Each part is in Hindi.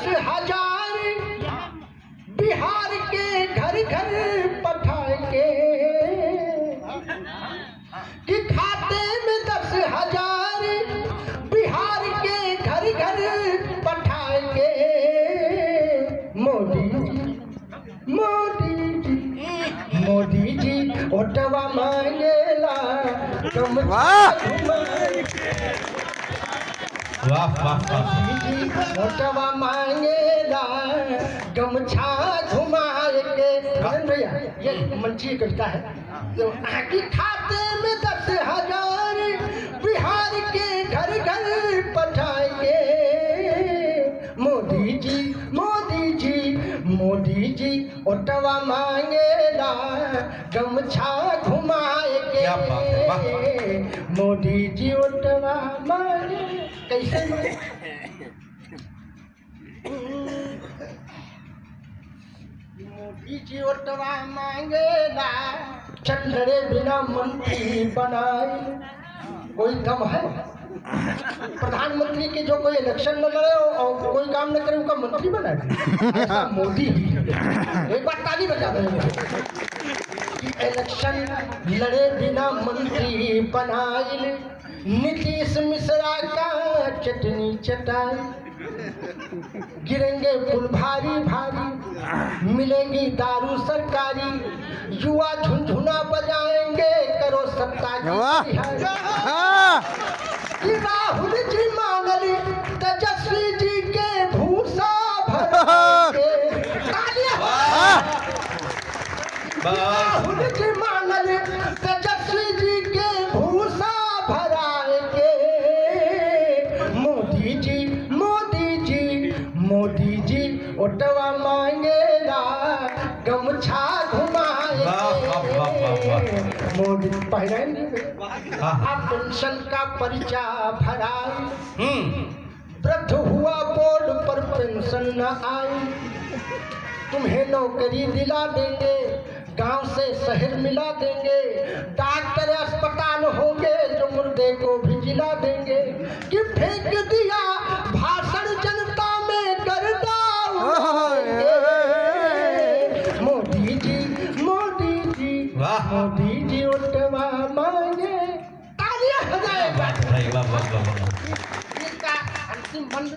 10,000 बिहार के घर घर पठाएंगे कि खाते में 10,000 बिहार के घर घर पठाएंगे। मोदी जी मोदी जी मोदी जी ओटवा मांगेला तुम वाह वाह वाह ओटवा मांगेला गमछा घुमाए के। भैया ये मंची करता है तो आगे खाते में 10,000 बिहार के घर घर पठाएंगे। मोदी जी मोदी जी मोदी जी ओटवा मांगेला गमछा घुमाए के। क्या बात है, वाह। मोदी जी ओटवा मांगे कैसे मोदी जी ओटवा मांगेला चंद्रे बिना मंत्री बनाए। कोई दम है प्रधानमंत्री के जो कोई इलेक्शन न लड़े और कोई काम न करे उनका मंत्री बनाए। ऐसा मोदी ही एक बार ताली बजा रहे कि इलेक्शन लड़े बिना मंत्री बनाए। नीतीश मिश्रा का चटनी चटाई गिरेंगे पुल भारी भारी मिलेगी दारू सरकारी। युवा झुनझुना बजाएंगे करो सत्ता की राहुल जी मांगली तेजस्वी जी के भूसा भरेंगे। राहुल जी मांगली तेजस्वी जी के भूसा भराएंगे। मोदी जी मोदी जी मोदी जी ओटवा मांगेला गमछा घुमाएंगे। मोदी पहनेंगे आप पेंशन का पर्चा भराए। वृद्ध हुआ बोर्ड पर पेंशन न आई। तुम्हें नौकरी दिला देंगे गांव से शहर मिला देंगे। डॉक्टर अस्पताल होंगे जो मुर्दे को भी जिला देंगे। कि फेंक दिया भाषण जनता में गर्दा मोदी जी मोदी जी मोदी जी ओटवा मांगे। तालियां बजाएगा इसका अंतिम मंत्र।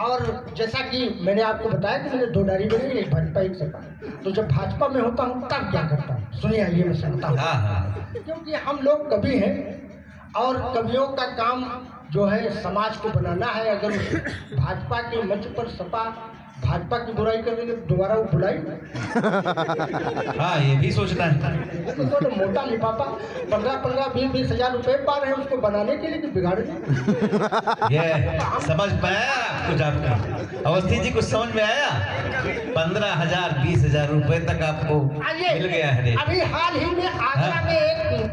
और जैसा कि मैंने आपको बताया कि मैंने 2 डायरी बनी, एक भाजपा एक सपा। तो जब भाजपा में होता हूँ तब क्या करता हूँ सुनिए आइए मैं सुनता हूँ। क्योंकि हम लोग कवि हैं और कवियों का काम जो है समाज को बनाना है। अगर भाजपा के मंच पर सपा भाजपा की बुराई करेंगे दोबारा वो बुलाई। हाँ ये भी सोचना है। तो मोटा लिफाफा 15-20 हजार रुपए पा रहे हैं उसको बनाने के लिए कि बिगाड़ने। ये समझ में आया कुछ आपको? अवस्थी जी कुछ समझ में आया? 15,000-20,000 रुपए तक आपको मिल गया है। अभी हाल ही में आगरा में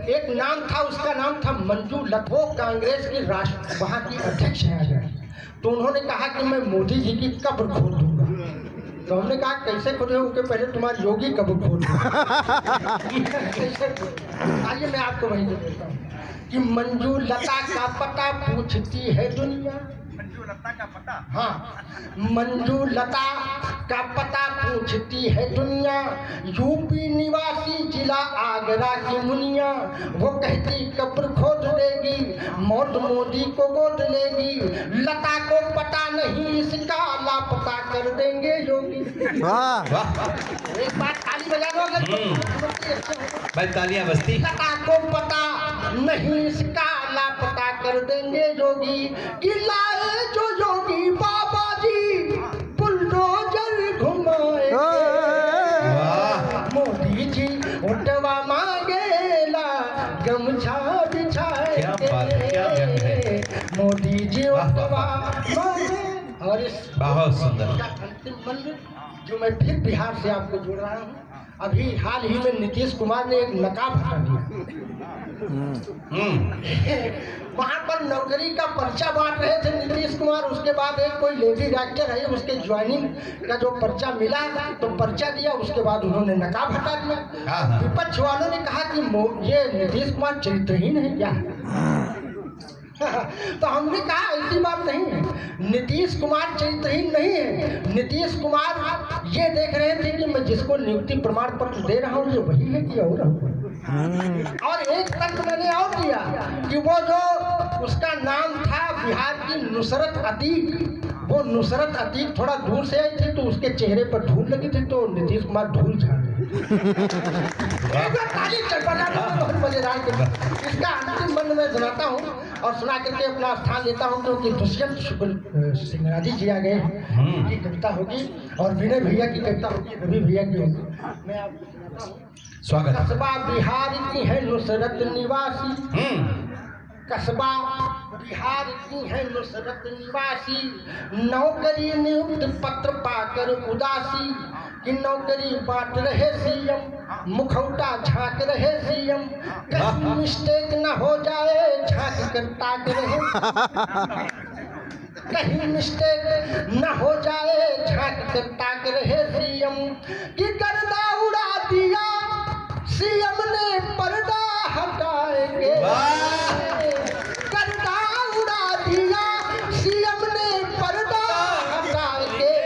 एक नाम था, उसका नाम था मंजू लता। वो कांग्रेस की राष्ट्र वहाँ की अध्यक्ष है आगरा। तो उन्होंने कहा कि मैं मोदी जी की कब्र खोद दूंगा। तो हमने कहा कैसे खोदे? उनके पहले तुम्हारी योगी कब्र खोद आइए मैं आपको वही देता हूँ कि मंजू लता का पता पूछती है दुनिया। मंजू लता का पता? हाँ मंजू लता का पता पूछती है दुनिया। यूपी निवासी जिला आगरा की मुनिया। वो कहती कब्र खोद देगी मौत मोदी को गोद लेगी। लता को पता नहीं इसका लापता कर देंगे योगी। एक बार ताली बजा दो अगर भाई तालियां बजती। लता को पता नहीं इसका लापता कर देंगे योगी। कि लाए जो योगी बाबा जी बुलडोजर घुमाए। मोदी जी ओटवा मांगेला गमछा बिछाए। मोदी जी ओटवा मांगे। और इस बहुत सुंदर अंतिम मंत्र जो मैं फिर बिहार से आपको जोड़ रहा हूँ। अभी हाल ही में नीतीश कुमार ने एक नकाब हटा दिया। वहाँ पर नौकरी का पर्चा बांट रहे थे नीतीश कुमार। उसके बाद एक कोई लेडी डॉक्टर है उसके ज्वाइनिंग का जो पर्चा मिला तो पर्चा दिया। उसके बाद उन्होंने नकाब हटा दिया। विपक्ष वालों ने कहा कि ये नीतीश कुमार चरित्रहीन है क्या? तो हमने कहा ऐसी बात नहीं है, नीतीश कुमार चरित्रहीन नहीं है। नीतीश कुमार ये देख रहे थे कि मैं जिसको नियुक्ति प्रमाण पत्र दे रहा हूँ ये वही है कि और एक तक मैंने और दिया कि वो जो उसका नाम था बिहार की नुसरत अतीक, वो नुसरत अतीक थोड़ा दूर से आई थी तो उसके चेहरे पर धूल लगी थी तो नीतीश कुमार धूल झाड़ बहुत मजेदार। इसका अंतिम बंद मैं सुनाता हूँ और सुना करके अपना स्थान लेता हूँ क्योंकि दुष्यंत शुक्ल सिंगराजी जी आ गए, उनकी कविता होगी और विनय भैया की कविता होगी, रवि भैया की होगी। मैं आपको स्वागत। कस्बा बिहार की है नुसरत निवासी, कस्बा बिहार की है नुसरत निवासी, नौकरी नियुक्त पत्र पाकर उदासी, कि नौकरी बांट रहे सीएम, मुखौटा झांक रहे सीएम, कहीं मिस्टेक न हो जाए झांक कर ताक रहे, कहीं मिस्टेक न हो जाए झांक कर ताक रहे सीएम, कि गर्दा उड़ा दिया सीएम ने पर्दा हटाएंगे, पर्दा उड़ा दिया सीएम ने पर्दा हटाएंगे,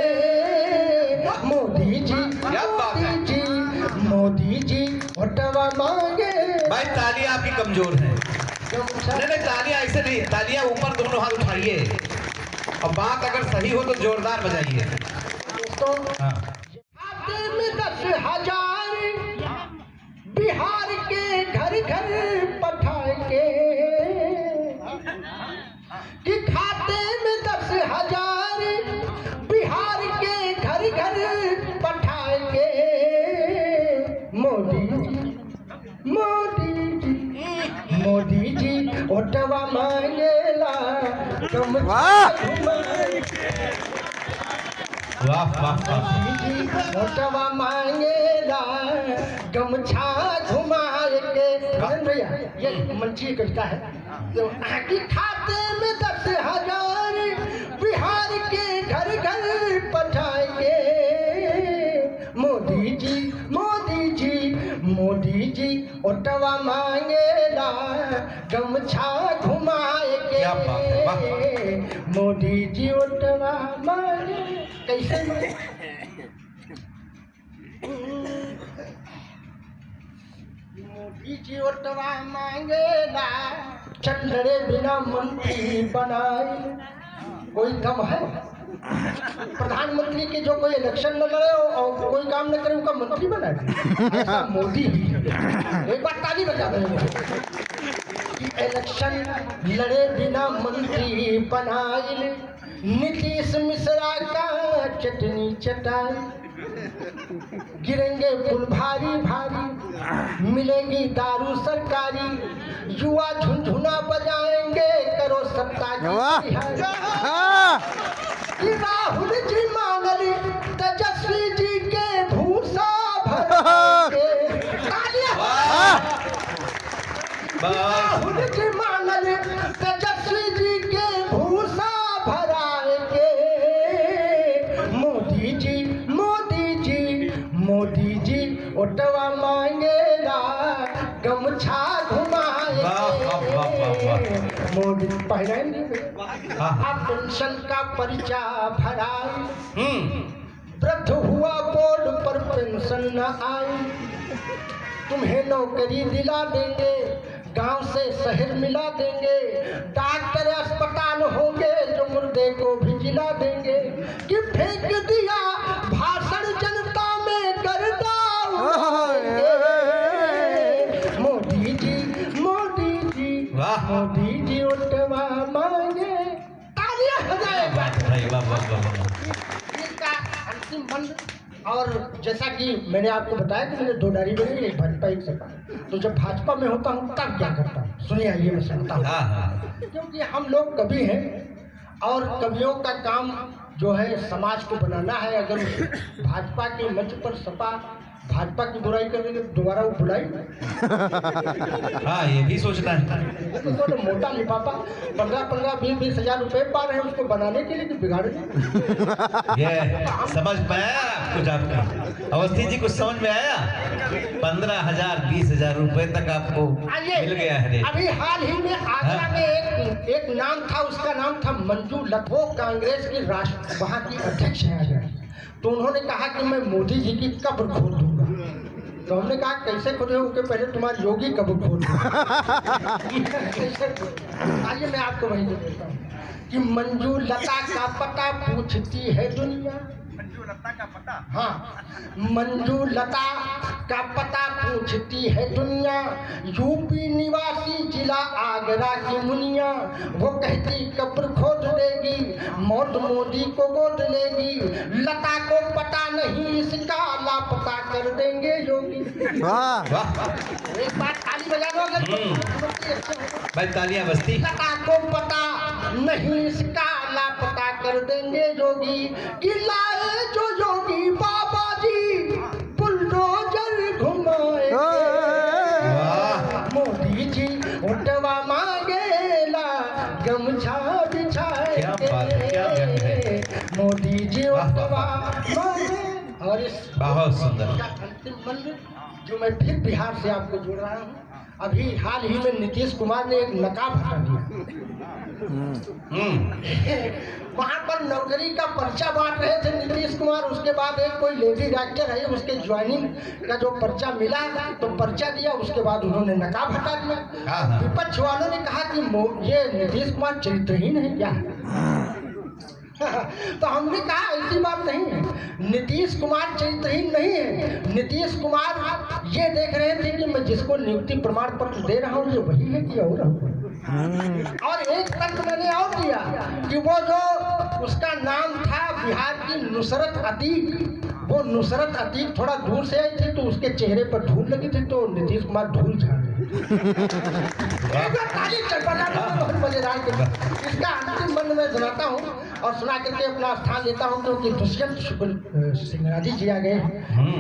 मोदी जी मोदी जी मोदी जी वोटवा मांगे। भाई तालियां आपकी कमजोर है। नहीं तालियां ऐसे नहीं, तालियां ऊपर दोनों हाथ उठाइए और बात अगर सही हो तो जोरदार बजाइए। तो खाते में 10,000 बिहार के घर घर पठाएंगे, कि खाते में 10,000 बिहार के घर घर पठाएंगे, मोदी जी मोदी जी मोदी जी वोटवा मांगेला वाह वाह वाह। वोटवा मांगेला गमछा घुमाए के। भैया ये मंची कविता है। तो कि खाते में 10,000 बिहार के घर घर पठाएंगे, मोदी जी मोदी जी मोदी जी वोटवा मांगेला गमछा घुमाए के, मोदी जी वोटवा मांगे। कैसे मोदी जी वोटवा मांगेला, चंद्रे बिना मंत्री बनाए, कोई दम है? प्रधानमंत्री के जो कोई इलेक्शन न लड़े और कोई काम न करे उनका मंत्री बना दे, ऐसा मोदी ही। एक बार ताली बजा दे। इलेक्शन लड़े बिना मंत्री बनाए, नीतीश मिश्रा का चटनी चटाई, गिरेंगे पुल भारी भारी, मिलेगी दारू सरकारी, युवा झुनझुना बजाएंगे, करो सत्ता की कि राहुल जी मांगली तेजस्वी जी के भूसा भरेंगे, राहुल जी मांगली तेजस्वी जी के भूसा भराएंगे, मोदी जी मोदी जी मोदी जी वोटवा मांगेला गमछा घुमाएंगे, मोदी पहले आप पेंशन का पर्चा भराए, वृद्ध हुआ बोर्ड पर पेंशन न आई, तुम्हें नौकरी दिला देंगे, गांव से शहर मिला देंगे, डॉक्टर अस्पताल होंगे जो मुर्दे को भी जिला देंगे, कि फेंक दिया भाषण जनता में गर्दा उड़ाएंगे, मोदी जी मोदी जी मोदी जी वोटवा मांगे। तालियां बजाएगा। इसका अंतिम बंद। और जैसा कि मैंने आपको बताया कि मैंने 2 डायरी बनी, एक भाजपा एक सपा। तो जब भाजपा में होता हूँ तब क्या करता हूँ सुनिए, आइए मैं सुनता हूँ। क्योंकि हम लोग कवि हैं और कवियों का काम जो है समाज को बनाना है। अगर भाजपा के मंच पर सपा भाजपा की बुराई करने के दोबारा वो बुलाई हाँ ये भी सोचना है। तो मोटा लिफाफा 15-20 हजार रुपए पा रहे हैं उसको बनाने के लिए कि बिगाड़ने। ये समझ में आया कुछ आपको? अवस्थी जी कुछ समझ में आया? 15,000 20,000 रुपए तक आपको मिल गया है। अभी हाल ही में आगरा में एक नाम था, उसका नाम था मंजू लता। वो कांग्रेस की राष्ट्र वहाँ की अध्यक्ष है आगरा। तो उन्होंने कहा कि मैं मोदी जी की कब्र खोद दूंगा। तो हमने कहा कैसे खोदोगे? पहले तुम्हारी योगी कब्र खोद आइए मैं आपको वही देता हूँ कि मंजू लता का पता पूछती है दुनिया। मंजू लता का पता? हाँ, मंजू लता का पता पूछती है दुनिया। यूपी निवासी जिला आगरा की मुनिया। वो कहती कब्र खोद देगी, मौत मोदी को गोद लेगी। लता को पता नहीं इसका लापता कर देंगे योगी। वाह एक बार ताली बजा दो भाई, तालियां बजती। लता को पता नहीं इसका लापता कर देंगे योगी। कि लाए जो योगी बाबा जी बुलडोजर घुमाए। मोदी जी उठवा मांगेला गमछा बिछाए। मोदी जी उठवा मांगे। और इस बहुत सुंदर अंतिम मंदिर जो मैं फिर बिहार से आपको जोड़ रहा हूँ। अभी हाल ही में नीतीश कुमार ने एक नकाब हटा दिया। वहाँ पर नौकरी का पर्चा बांट रहे थे नीतीश कुमार। उसके बाद एक कोई लेडी डॉक्टर है, उसके ज्वाइनिंग का जो पर्चा मिला तो पर्चा दिया, उसके बाद उन्होंने नकाब हटा दिया। विपक्ष वालों ने कहा कि ये नीतीश कुमार चरित्रहीन है क्या? तो हमने कहा ऐसी बात नहीं है, नीतीश कुमार चरित्रहीन नहीं है। नीतीश कुमार ये देख रहे थे कि मैं जिसको नियुक्ति प्रमाण पत्र दे रहा हूँ ये वही है कि और एक तर्क मैंने और दिया कि वो जो उसका नाम था बिहार की नुसरत अतीक, वो नुसरत अतीक थोड़ा दूर से आई थी तो उसके चेहरे पर धूल लगी थी तो नीतीश कुमार धूल झाड़ बहुत मजेदार। इसका अंतिम बंद मैं सुनाता हूँ और सुना करके अपना स्थान लेता हूँ क्योंकि दुष्यंत शुक्ल सिंगराजी जी आ गए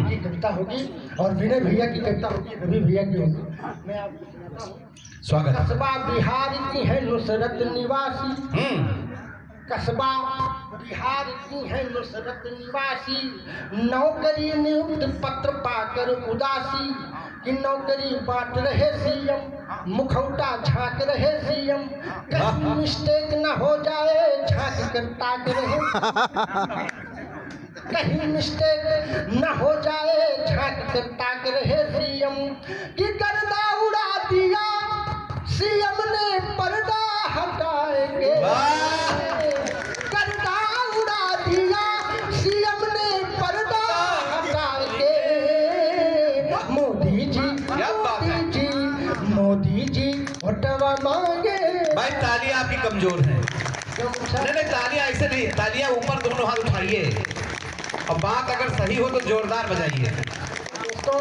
की कविता होगी और विनय भैया की कविता होगी, रवि भैया की होगी। मैं आपको सुनाता हूँ। स्वागत। कस्बा बिहार की है नुसरत निवासी। कस्बा बिहार की है नुसरत निवासी। नौकरी नियुक्त पत्र पाकर उदासी कि नौकरी बांट रहे सीएम, मुखौटा झांक रहे सीएम। कहीं मिस्टेक न हो जाए झांक कर ताक रहे। कहीं मिस्टेक न हो जाए झांक कर ताक रहे सीएम। कि गर्दा उड़ा दिया सीएम ने पर्दा हटाएंगे। गर्दा उड़ा दिया सीएम ने पर्दा हटाएंगे। मोदी जी मोदी जी उठवा मांगे। भाई तालियां आपकी कमजोर है। नहीं तालियां ऐसे नहीं, तालियां ऊपर दोनों हाथ उठाइए और बात अगर सही हो तो जोरदार बजाइए। दोस्तों